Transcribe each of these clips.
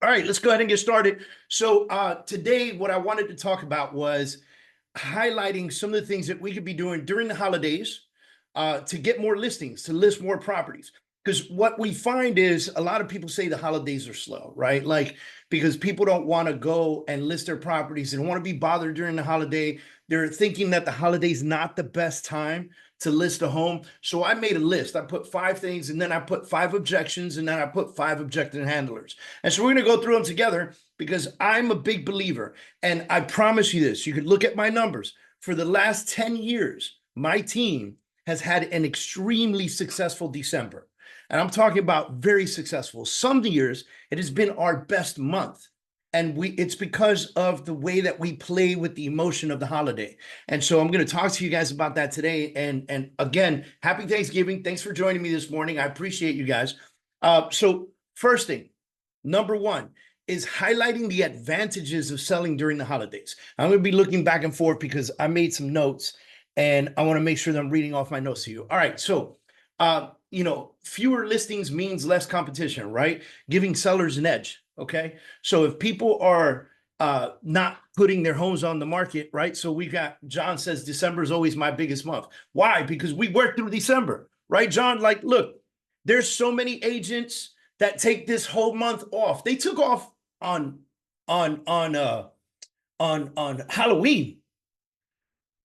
All right, let's go ahead and get started. So today, what I wanted to talk about was highlighting some of the things that we could be doing during the holidays to get more listings, to list more properties. Because what we find is a lot of people say the holidays are slow, right? Like, because people don't want to go and list their properties. They don't want to be bothered during the holiday. They're thinking that the holiday is not the best time to list a home. So I made a list. I put 5 things, and then I put 5 objections, and then I put 5 objecting handlers. And so we're going to go through them together because I'm a big believer. And I promise you this, you could look at my numbers. For the last 10 years, my team has had an extremely successful December. And I'm talking about very successful. Some years, it has been our best month. And it's because of the way that we play with the emotion of the holiday. And so I'm going to talk to you guys about that today. And again, happy Thanksgiving. Thanks for joining me this morning. I appreciate you guys. So first thing, number 1 is highlighting the advantages of selling during the holidays. I'm going to be looking back and forth because I made some notes and I want to make sure that I'm reading off my notes to you. All right. So, fewer listings means less competition, right? Giving sellers an edge. Okay. So if people are not putting their homes on the market, right? So we got, John says December is always my biggest month. Why? Because we work through December, right, John? Like, look, there's so many agents that take this whole month off. They took off on Halloween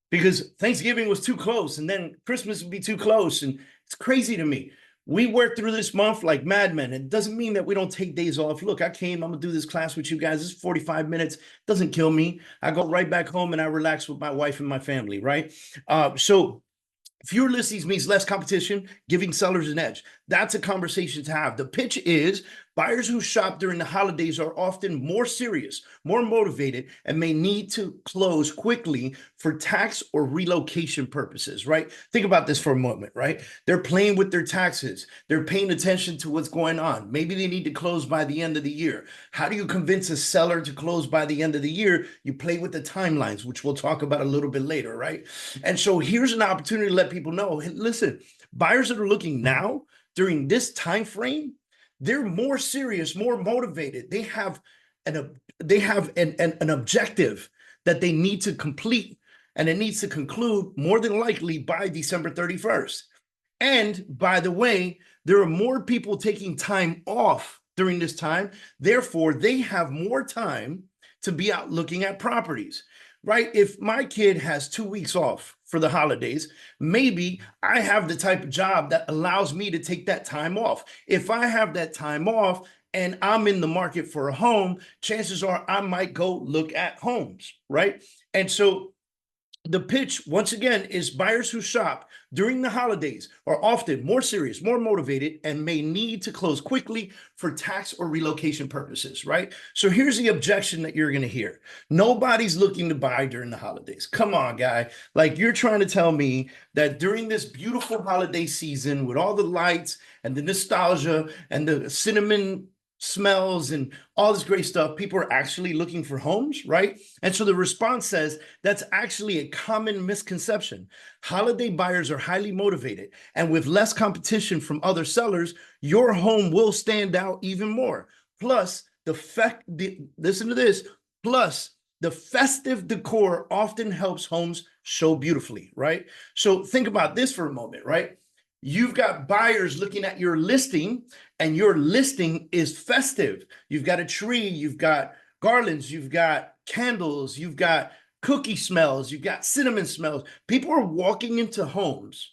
because Thanksgiving was too close, and then Christmas would be too close, and it's crazy to me. We work through this month like madmen. It doesn't mean that we don't take days off. Look, I'm going to do this class with you guys. It's 45 minutes. Doesn't kill me. I go right back home and I relax with my wife and my family, right? So fewer listings means less competition, giving sellers an edge. That's a conversation to have. The pitch is buyers who shop during the holidays are often more serious, more motivated, and may need to close quickly for tax or relocation purposes, right? Think about this for a moment, right? They're playing with their taxes. They're paying attention to what's going on. Maybe they need to close by the end of the year. How do you convince a seller to close by the end of the year? You play with the timelines, which we'll talk about a little bit later, right? And so here's an opportunity to let people know, hey, listen, buyers that are looking now during this time frame, they're more serious, more motivated. They have an objective that they need to complete, and it needs to conclude more than likely by December 31st. And by the way, there are more people taking time off during this time. Therefore, they have more time to be out looking at properties, right? If my kid has 2 weeks off for the holidays, maybe I have the type of job that allows me to take that time off. If I have that time off and I'm in the market for a home, chances are I might go look at homes, right? And so the pitch, once again, is buyers who shop during the holidays are often more serious, more motivated, and may need to close quickly for tax or relocation purposes, right? So here's the objection that you're going to hear. Nobody's looking to buy during the holidays. Come on, guy. Like, you're trying to tell me that during this beautiful holiday season with all the lights and the nostalgia and the cinnamon smells and all this great stuff, people are actually looking for homes, right? And so the response says that's actually a common misconception. Holiday buyers are highly motivated, and with less competition from other sellers, your home will stand out even more. Plus, listen to this, plus the festive decor often helps homes show beautifully, right? So think about this for a moment, right? You've got buyers looking at your listing, and your listing is festive. You've got a tree, you've got garlands, you've got candles, you've got cookie smells, you've got cinnamon smells. People are walking into homes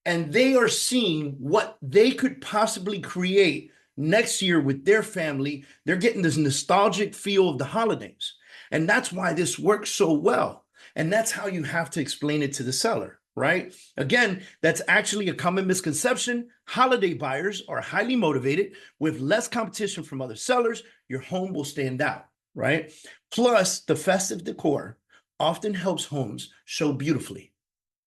and they are seeing what they could possibly create next year with their family. They're getting this nostalgic feel of the holidays. And that's why this works so well. And that's how you have to explain it to the seller, right? Again, that's actually a common misconception. Holiday buyers are highly motivated. With less competition from other sellers, your home will stand out, right? Plus, the festive decor often helps homes show beautifully,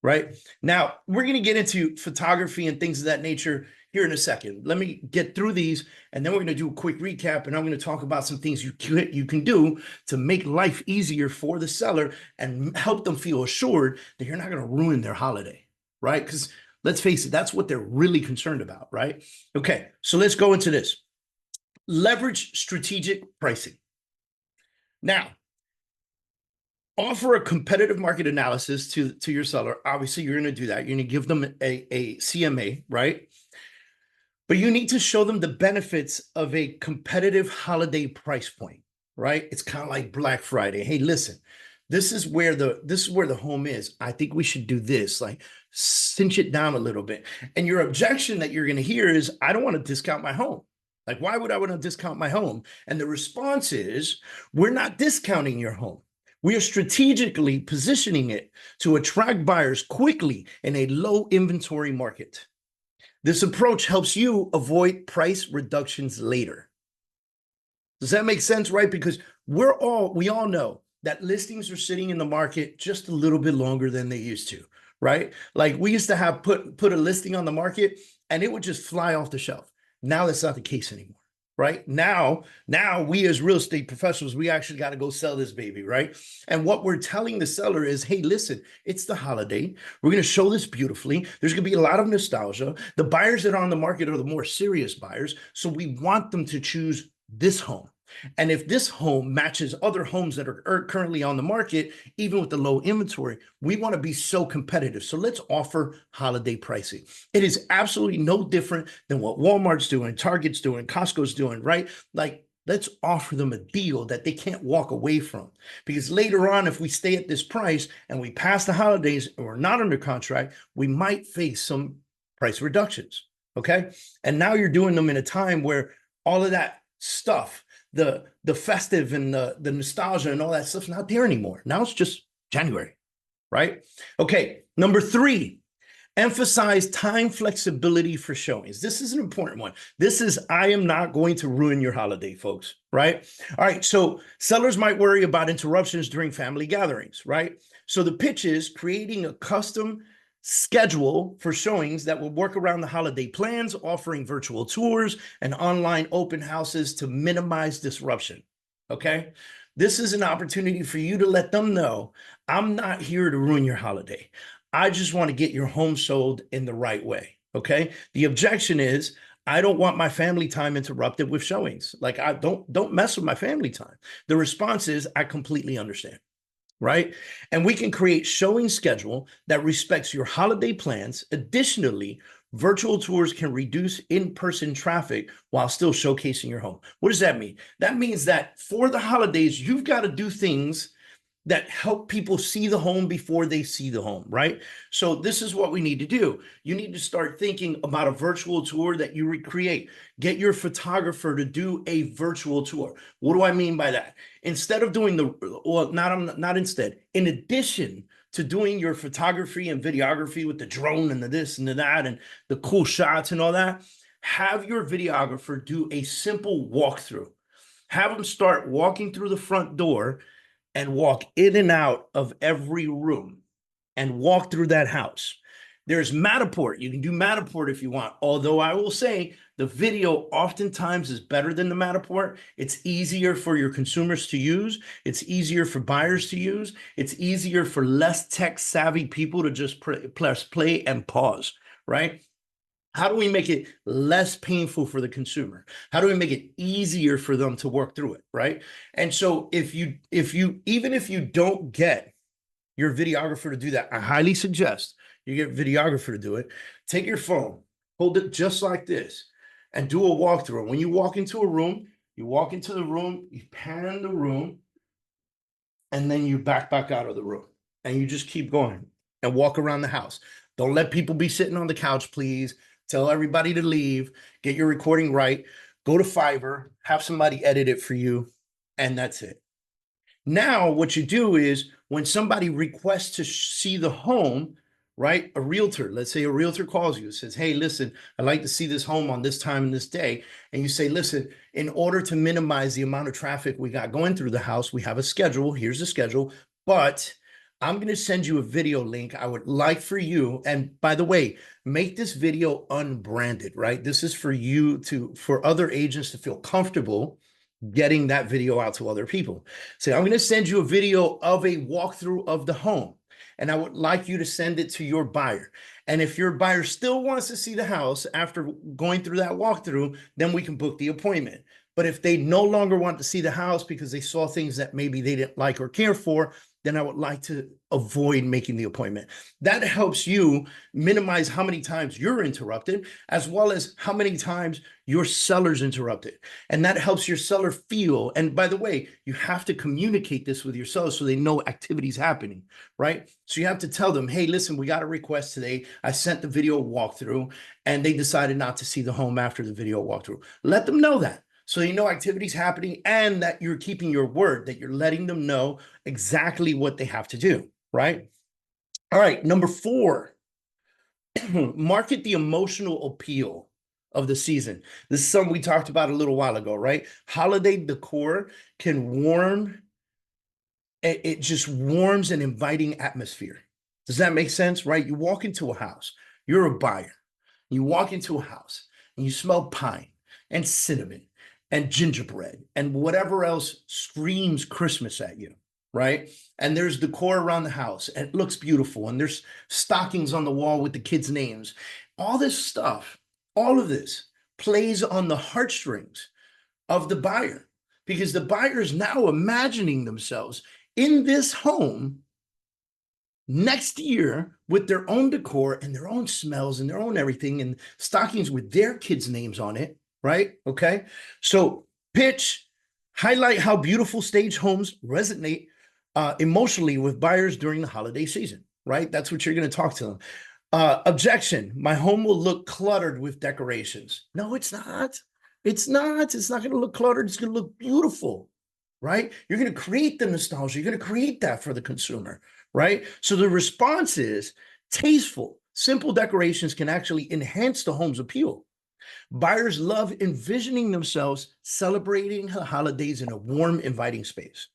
right? Now, we're going to get into photography and things of that nature here in a second. Let me get through these, and then we're going to do a quick recap, and I'm going to talk about some things you can do to make life easier for the seller and help them feel assured that you're not going to ruin their holiday, right? Because let's face it, that's what they're really concerned about, right? Okay, so let's go into this. leverage strategic pricing. Now, offer a competitive market analysis to your seller. Obviously, you're going to do that. You're going to give them a CMA, right? But you need to show them the benefits of a competitive holiday price point, right? It's kind of like Black Friday. Hey, listen, this is where the home is. I think we should do this, like cinch it down a little bit. And your objection that you're going to hear is, I don't want to discount my home. Like, why would I want to discount my home? And the response is, we're not discounting your home. We are strategically positioning it to attract buyers quickly in a low inventory market. This approach helps you avoid price reductions later. Does that make sense, right? Because we all know that listings are sitting in the market just a little bit longer than they used to, right? Like we used to have put a listing on the market and it would just fly off the shelf. Now that's not the case anymore, right? Now we as real estate professionals, we actually got to go sell this baby, right? And what we're telling the seller is, hey, listen, it's the holiday. We're going to show this beautifully. There's going to be a lot of nostalgia. The buyers that are on the market are the more serious buyers. So we want them to choose this home. And if this home matches other homes that are currently on the market, even with the low inventory, we want to be so competitive. So let's offer holiday pricing. It is absolutely no different than what Walmart's doing, Target's doing, Costco's doing, right? Like, let's offer them a deal that they can't walk away from. Because later on, if we stay at this price and we pass the holidays and we're not under contract, we might face some price reductions, okay? And now you're doing them in a time where all of that stuff, the festive and the nostalgia and all that stuff's not there anymore. Now it's just January, right? Okay, number 3, emphasize time flexibility for showings. This is an important one. This is, I am not going to ruin your holiday, folks, right? All right, so sellers might worry about interruptions during family gatherings, right? So the pitch is creating a custom schedule for showings that will work around the holiday plans, offering virtual tours and online open houses to minimize disruption, okay? This is an opportunity for you to let them know, I'm not here to ruin your holiday. I just want to get your home sold in the right way, okay? The objection is, I don't want my family time interrupted with showings. Like, I don't mess with my family time. The response is, I completely understand. Right? And we can create showing schedule that respects your holiday plans. Additionally, virtual tours can reduce in-person traffic while still showcasing your home. What does that mean? That means that for the holidays, you've got to do things that help people see the home before they see the home, right? So this is what we need to do. You need to start thinking about a virtual tour that you recreate. Get your photographer to do a virtual tour. What do I mean by that? Instead of doing in addition to doing your photography and videography with the drone and the this and the that and the cool shots and all that, have your videographer do a simple walkthrough. Have them start walking through the front door and walk in and out of every room and walk through that house. There's Matterport. You can do Matterport if you want. Although I will say the video oftentimes is better than the Matterport. It's easier for your consumers to use. It's easier for buyers to use. It's easier for less tech savvy people to just press play and pause, right? How do we make it less painful for the consumer? How do we make it easier for them to work through it, right? And so even if you don't get your videographer to do that, I highly suggest you get a videographer to do it. Take your phone, hold it just like this, and do a walkthrough. When you walk into a room, you walk into the room, you pan the room, and then you back out of the room. And you just keep going and walk around the house. Don't let people be sitting on the couch, please. Tell everybody to leave, get your recording right, go to Fiverr, have somebody edit it for you, and that's it. Now, what you do is when somebody requests to see the home, right? A realtor, let's say a realtor calls you and says, hey, listen, I'd like to see this home on this time and this day. And you say, listen, in order to minimize the amount of traffic we got going through the house, we have a schedule. Here's the schedule, but I'm going to send you a video link. I would like for you, and by the way, make this video unbranded, right? This is for you for other agents to feel comfortable getting that video out to other people. Say, I'm going to send you a video of a walkthrough of the home, and I would like you to send it to your buyer. And if your buyer still wants to see the house after going through that walkthrough, then we can book the appointment. But if they no longer want to see the house because they saw things that maybe they didn't like or care for, then I would like to avoid making the appointment. That helps you minimize how many times you're interrupted, as well as how many times your seller's interrupted. And that helps your seller feel. And by the way, you have to communicate this with your seller so they know activity's happening, right? So you have to tell them, hey, listen, we got a request today. I sent the video walkthrough and they decided not to see the home after the video walkthrough. Let them know that. So you know activity's happening and that you're keeping your word, that you're letting them know exactly what they have to do, right? All right, number 4, market the emotional appeal of the season. This is something we talked about a little while ago, right? Holiday decor can warm, it just warms an inviting atmosphere. Does that make sense, right? You walk into a house, you're a buyer. You walk into a house and you smell pine and cinnamon and gingerbread and whatever else screams Christmas at you, right? And there's decor around the house and it looks beautiful. And there's stockings on the wall with the kids' names. All this stuff, all of this plays on the heartstrings of the buyer because the buyer is now imagining themselves in this home next year with their own decor and their own smells and their own everything and stockings with their kids' names on it. Right? Okay. So pitch, highlight how beautiful stage homes resonate emotionally with buyers during the holiday season, right? That's what you're going to talk to them. Objection, my home will look cluttered with decorations. No, it's not. It's not. It's not going to look cluttered. It's going to look beautiful, right? You're going to create the nostalgia. You're going to create that for the consumer, right? So the response is tasteful. Simple decorations can actually enhance the home's appeal. Buyers love envisioning themselves celebrating the holidays in a warm, inviting space.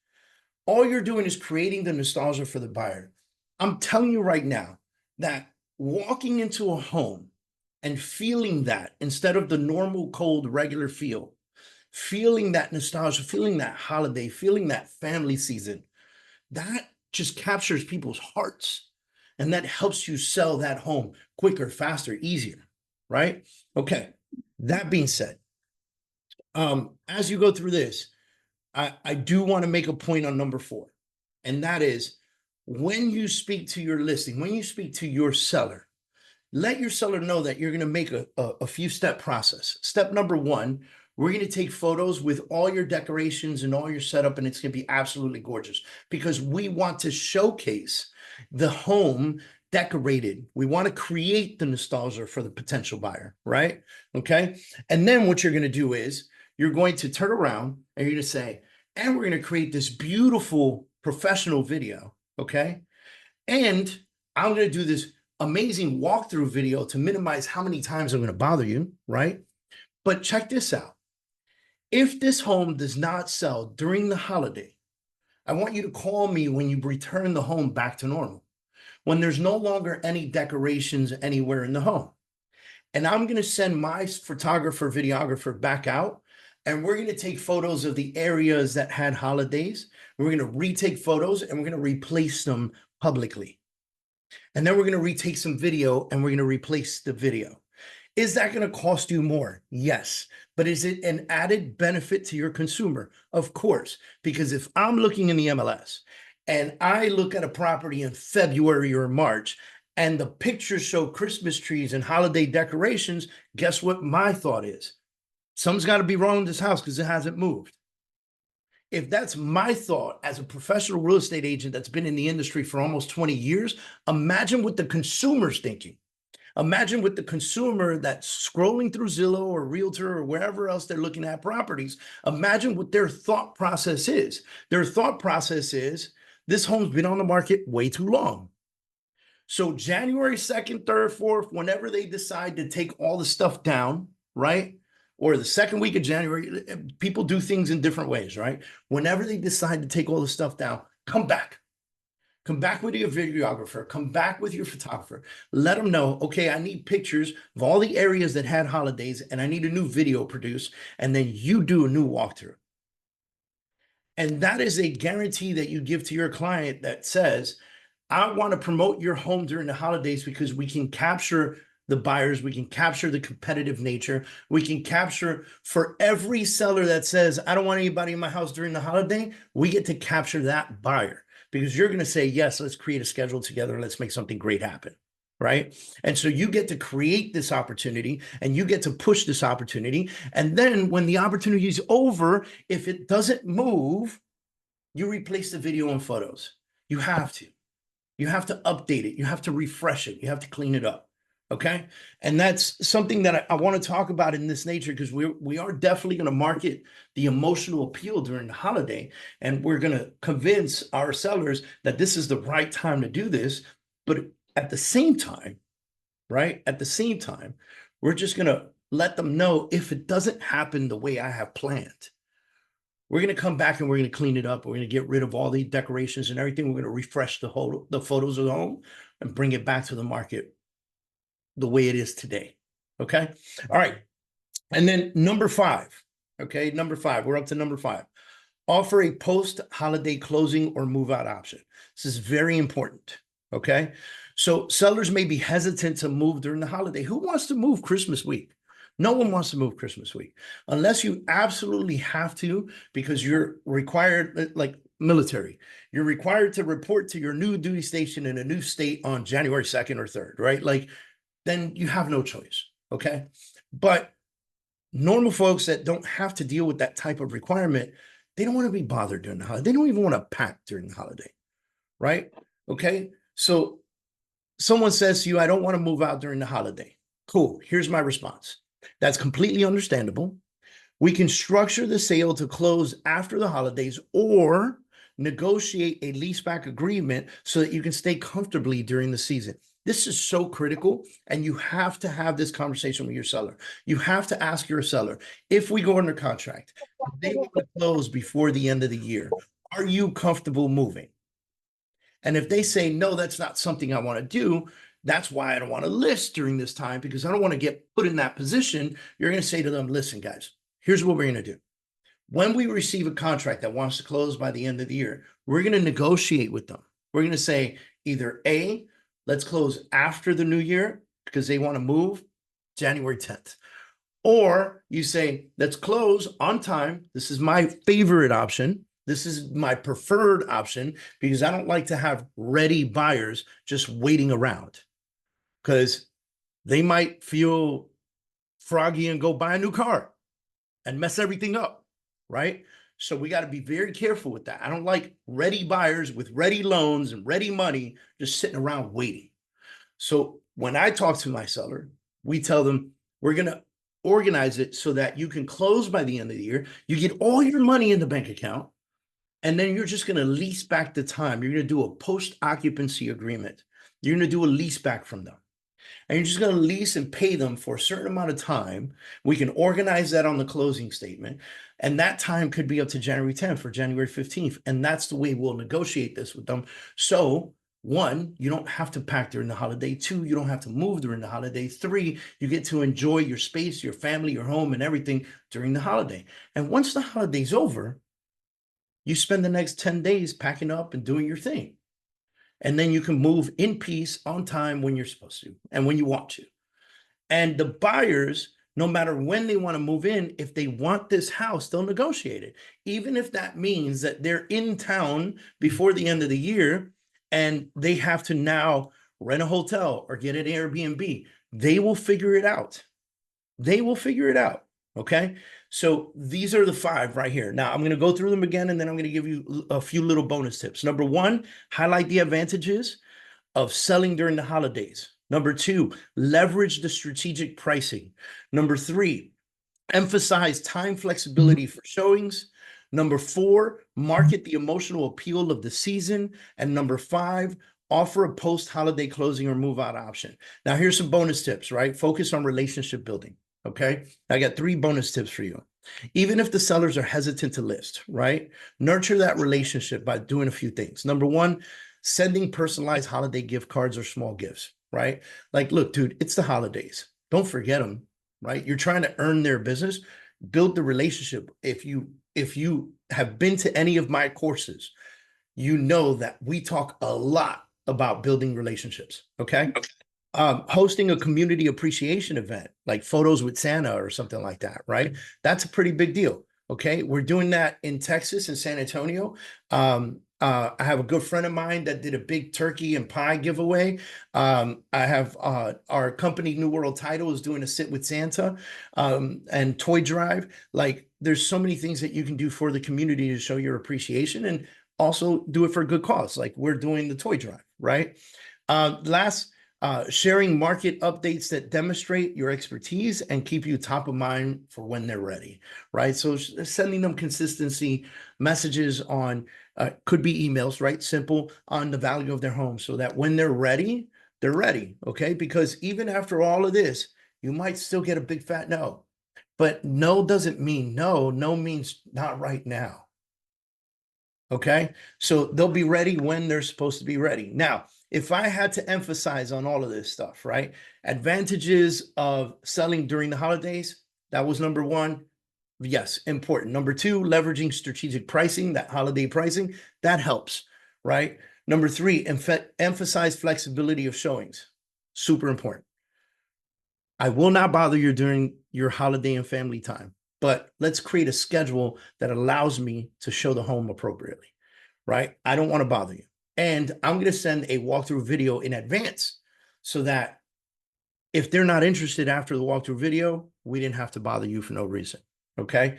All you're doing is creating the nostalgia for the buyer. I'm telling you right now that walking into a home and feeling that instead of the normal, cold, regular feel, feeling that nostalgia, feeling that holiday, feeling that family season, that just captures people's hearts. And that helps you sell that home quicker, faster, easier, right? Okay. That being said, as you go through this, I do want to make a point on number 4, and that is when you speak to your listing, when you speak to your seller, let your seller know that you're going to make a few step process. Step number 1, we're going to take photos with all your decorations and all your setup, and it's going to be absolutely gorgeous because we want to showcase the home decorated. We want to create the nostalgia for the potential buyer, right? Okay. And then what you're going to do is you're going to turn around and you're going to say, and we're going to create this beautiful professional video. Okay. And I'm going to do this amazing walkthrough video to minimize how many times I'm going to bother you, right? But check this out. If this home does not sell during the holiday, I want you to call me when you return the home back to normal, when there's no longer any decorations anywhere in the home. And I'm going to send my photographer, videographer back out, and we're going to take photos of the areas that had holidays. We're going to retake photos and we're going to replace them publicly. And then we're going to retake some video and we're going to replace the video. Is that going to cost you more? Yes. But is it an added benefit to your consumer? Of course, because if I'm looking in the MLS and I look at a property in February or March and the pictures show Christmas trees and holiday decorations, guess what my thought is? Something's got to be wrong with this house because it hasn't moved. If that's my thought as a professional real estate agent that's been in the industry for almost 20 years, imagine what the consumer's thinking. Imagine what the consumer that's scrolling through Zillow or Realtor or wherever else they're looking at properties, imagine what their thought process is. Their thought process is, this home's been on the market way too long. So January 2nd, 3rd, 4th, whenever they decide to take all the stuff down, right? Or the second week of January, people do things in different ways, right? Whenever they decide to take all the stuff down, come back. Come back with your videographer, come back with your photographer. Let them know, okay, I need pictures of all the areas that had holidays and I need a new video produced, and then you do a new walkthrough. And that is a guarantee that you give to your client that says, I want to promote your home during the holidays because we can capture the buyers. We can capture the competitive nature. We can capture for every seller that says, I don't want anybody in my house during the holiday. We get to capture that buyer because you're going to say, yes, let's create a schedule together. Let's make something great happen. Right. And so you get to create this opportunity and you get to push this opportunity. And then when the opportunity is over, if it doesn't move, you replace the video and photos. You have to. You have to update it. You have to refresh it. You have to clean it up. Okay. And that's something that I want to talk about in this nature because we are definitely going to market the emotional appeal during the holiday. And we're going to convince our sellers that this is the right time to do this. But at the same time, right? At the same time, we're just going to let them know if it doesn't happen the way I have planned. We're going to come back and we're going to clean it up. We're going to get rid of all the decorations and everything. We're going to refresh the photos of the home and bring it back to the market the way it is today. Okay. All right. And then number 5. Okay. Number 5. We're up to number 5. Offer a post-holiday closing or move-out option. This is very important. Okay. So sellers may be hesitant to move during the holiday. Who wants to move Christmas week? No one wants to move Christmas week unless you absolutely have to because you're required, like military, you're required to report to your new duty station in a new state on January 2nd or 3rd, right? Like, then you have no choice, okay? But normal folks that don't have to deal with that type of requirement, they don't want to be bothered during the holiday. They don't even want to pack during the holiday, right? Okay, so someone says to you, I don't want to move out during the holiday. Cool, here's my response. That's completely understandable. We can structure the sale to close after the holidays or negotiate a leaseback agreement so that you can stay comfortably during the season. This is so critical, and you have to have this conversation with your seller. You have to ask your seller, if we go under contract, if they want to close before the end of the year, are you comfortable moving? And if they say, no, that's not something I want to do, that's why I don't want to list during this time because I don't want to get put in that position. You're going to say to them, listen, guys, here's what we're going to do. When we receive a contract that wants to close by the end of the year, we're going to negotiate with them. We're going to say either A, let's close after the new year because they want to move January 10th. Or you say, let's close on time. This is my favorite option. This is my preferred option because I don't like to have ready buyers just waiting around because they might feel froggy and go buy a new car and mess everything up, right? So we got to be very careful with that. I don't like ready buyers with ready loans and ready money just sitting around waiting. So when I talk to my seller, we tell them we're going to organize it so that you can close by the end of the year. You get all your money in the bank account, and then you're just going to lease back the time. You're going to do a post-occupancy agreement. You're going to do a lease back from them. And you're just going to lease and pay them for a certain amount of time. We can organize that on the closing statement. And that time could be up to January 10th or January 15th. And that's the way we'll negotiate this with them. So 1, you don't have to pack during the holiday. 2, you don't have to move during the holiday. 3, you get to enjoy your space, your family, your home, and everything during the holiday. And once the holiday's over, you spend the next 10 days packing up and doing your thing. And then you can move in peace on time when you're supposed to and when you want to. And the buyers, no matter when they want to move in, if they want this house, they'll negotiate it. Even if that means that they're in town before the end of the year and they have to now rent a hotel or get an Airbnb, they will figure it out. They will figure it out. Okay. So these are the 5 right here. Now I'm going to go through them again, and then I'm going to give you a few little bonus tips. Number 1, highlight the advantages of selling during the holidays. Number 2, leverage the strategic pricing. Number 3, emphasize time flexibility for showings. Number 4, market the emotional appeal of the season. And number 5, offer a post-holiday closing or move-out option. Now here's some bonus tips, right? Focus on relationship building. Okay, I got 3 bonus tips for you. Even if the sellers are hesitant to list, right? Nurture that relationship by doing a few things. Number 1, sending personalized holiday gift cards or small gifts, right? Like, look, dude, it's the holidays. Don't forget them, right? You're trying to earn their business. Build the relationship. If you have been to any of my courses, you know that we talk a lot about building relationships, okay? Hosting a community appreciation event like photos with Santa or something like that, right? That's a pretty big deal. Okay, we're doing that in Texas in San Antonio. I have a good friend of mine that did a big turkey and pie giveaway. I have our company New World Title is doing a sit with Santa and toy drive. Like, there's so many things that you can do for the community to show your appreciation and also do it for a good cause. Like we're doing the toy drive, right? Last sharing market updates that demonstrate your expertise and keep you top of mind for when they're ready, right? So sending them consistency messages on, could be emails, right? Simple, on the value of their home so that when they're ready, okay? Because even after all of this, you might still get a big fat no. But no doesn't mean no. No means not right now. Okay, so they'll be ready when they're supposed to be ready. Now, if I had to emphasize on all of this stuff, right? Advantages of selling during the holidays, that was number one. Yes, important. Number two, leveraging strategic pricing, that holiday pricing, that helps, right? Number three, emphasize flexibility of showings. Super important. I will not bother you during your holiday and family time, but let's create a schedule that allows me to show the home appropriately, right? I don't want to bother you. And I'm going to send a walkthrough video in advance so that if they're not interested after the walkthrough video, we didn't have to bother you for no reason, okay?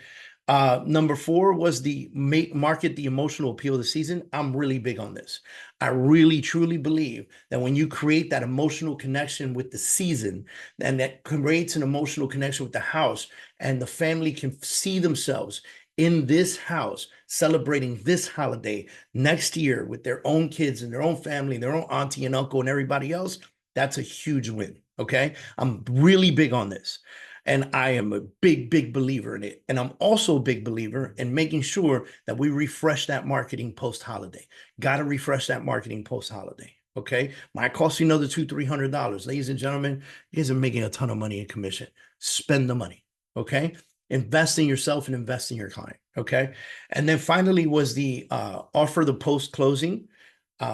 Number four was the market the emotional appeal of the season. I'm really big on this. I really truly believe that when you create that emotional connection with the season, and that creates an emotional connection with the house, and the family can see themselves in this house celebrating this holiday next year with their own kids and their own family, their own auntie and uncle and everybody else, that's a huge win. Okay, I'm really big on this. And I am a big, big believer in it. And I'm also a big believer in making sure that we refresh that marketing post-holiday. Got to refresh that marketing post-holiday. Okay. Might cost you another $200-300. Ladies and gentlemen, you guys are making a ton of money in commission. Spend the money. Okay. Invest in yourself and invest in your client. Okay. And then finally was the offer the post-closing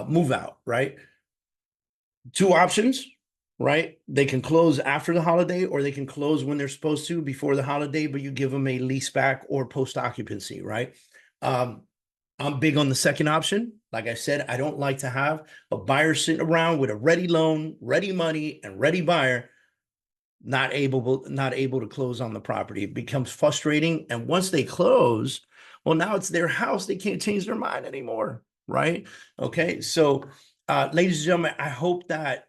move out, right? Two options, right? They can close after the holiday or they can close when they're supposed to before the holiday, but you give them a lease back or post occupancy, right? I'm big on the second option. Like I said, I don't like to have a buyer sitting around with a ready loan, ready money, and ready buyer not able to close on the property. It becomes frustrating. And once they close, well, now it's their house. They can't change their mind anymore, right? Okay, so ladies and gentlemen, I hope that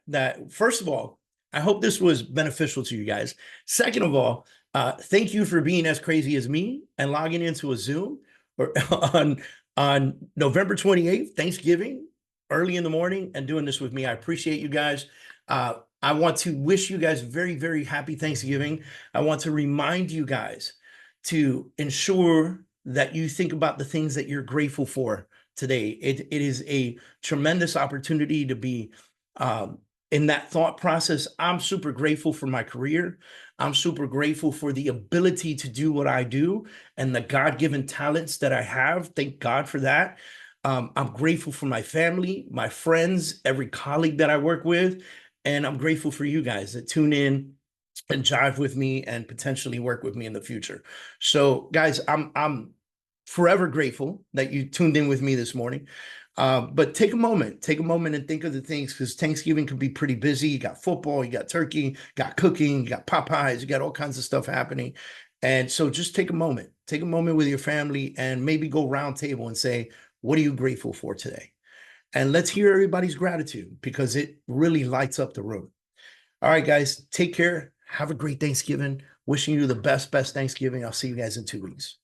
first of all, I hope this was beneficial to you guys. Second of all, thank you for being as crazy as me and logging into a Zoom or on November 28th, Thanksgiving, early in the morning, and doing this with me. I appreciate you guys. I want to wish you guys very, very happy Thanksgiving. I want to remind you guys to ensure that you think about the things that you're grateful for today. It is a tremendous opportunity to be in that thought process. I'm super grateful for my career. I'm super grateful for the ability to do what I do and the God-given talents that I have. Thank God for that. I'm grateful for my family, my friends, every colleague that I work with. And I'm grateful for you guys that tune in and jive with me and potentially work with me in the future. So guys, I'm forever grateful that you tuned in with me this morning. But take a moment and think of the things, because Thanksgiving can be pretty busy. You got football, you got turkey, you got cooking, you got Popeyes, you got all kinds of stuff happening. And so just take a moment with your family and maybe go round table and say, what are you grateful for today? And let's hear everybody's gratitude, because it really lights up the room. All right, guys, take care. Have a great Thanksgiving. Wishing you the best Thanksgiving. I'll see you guys in 2 weeks.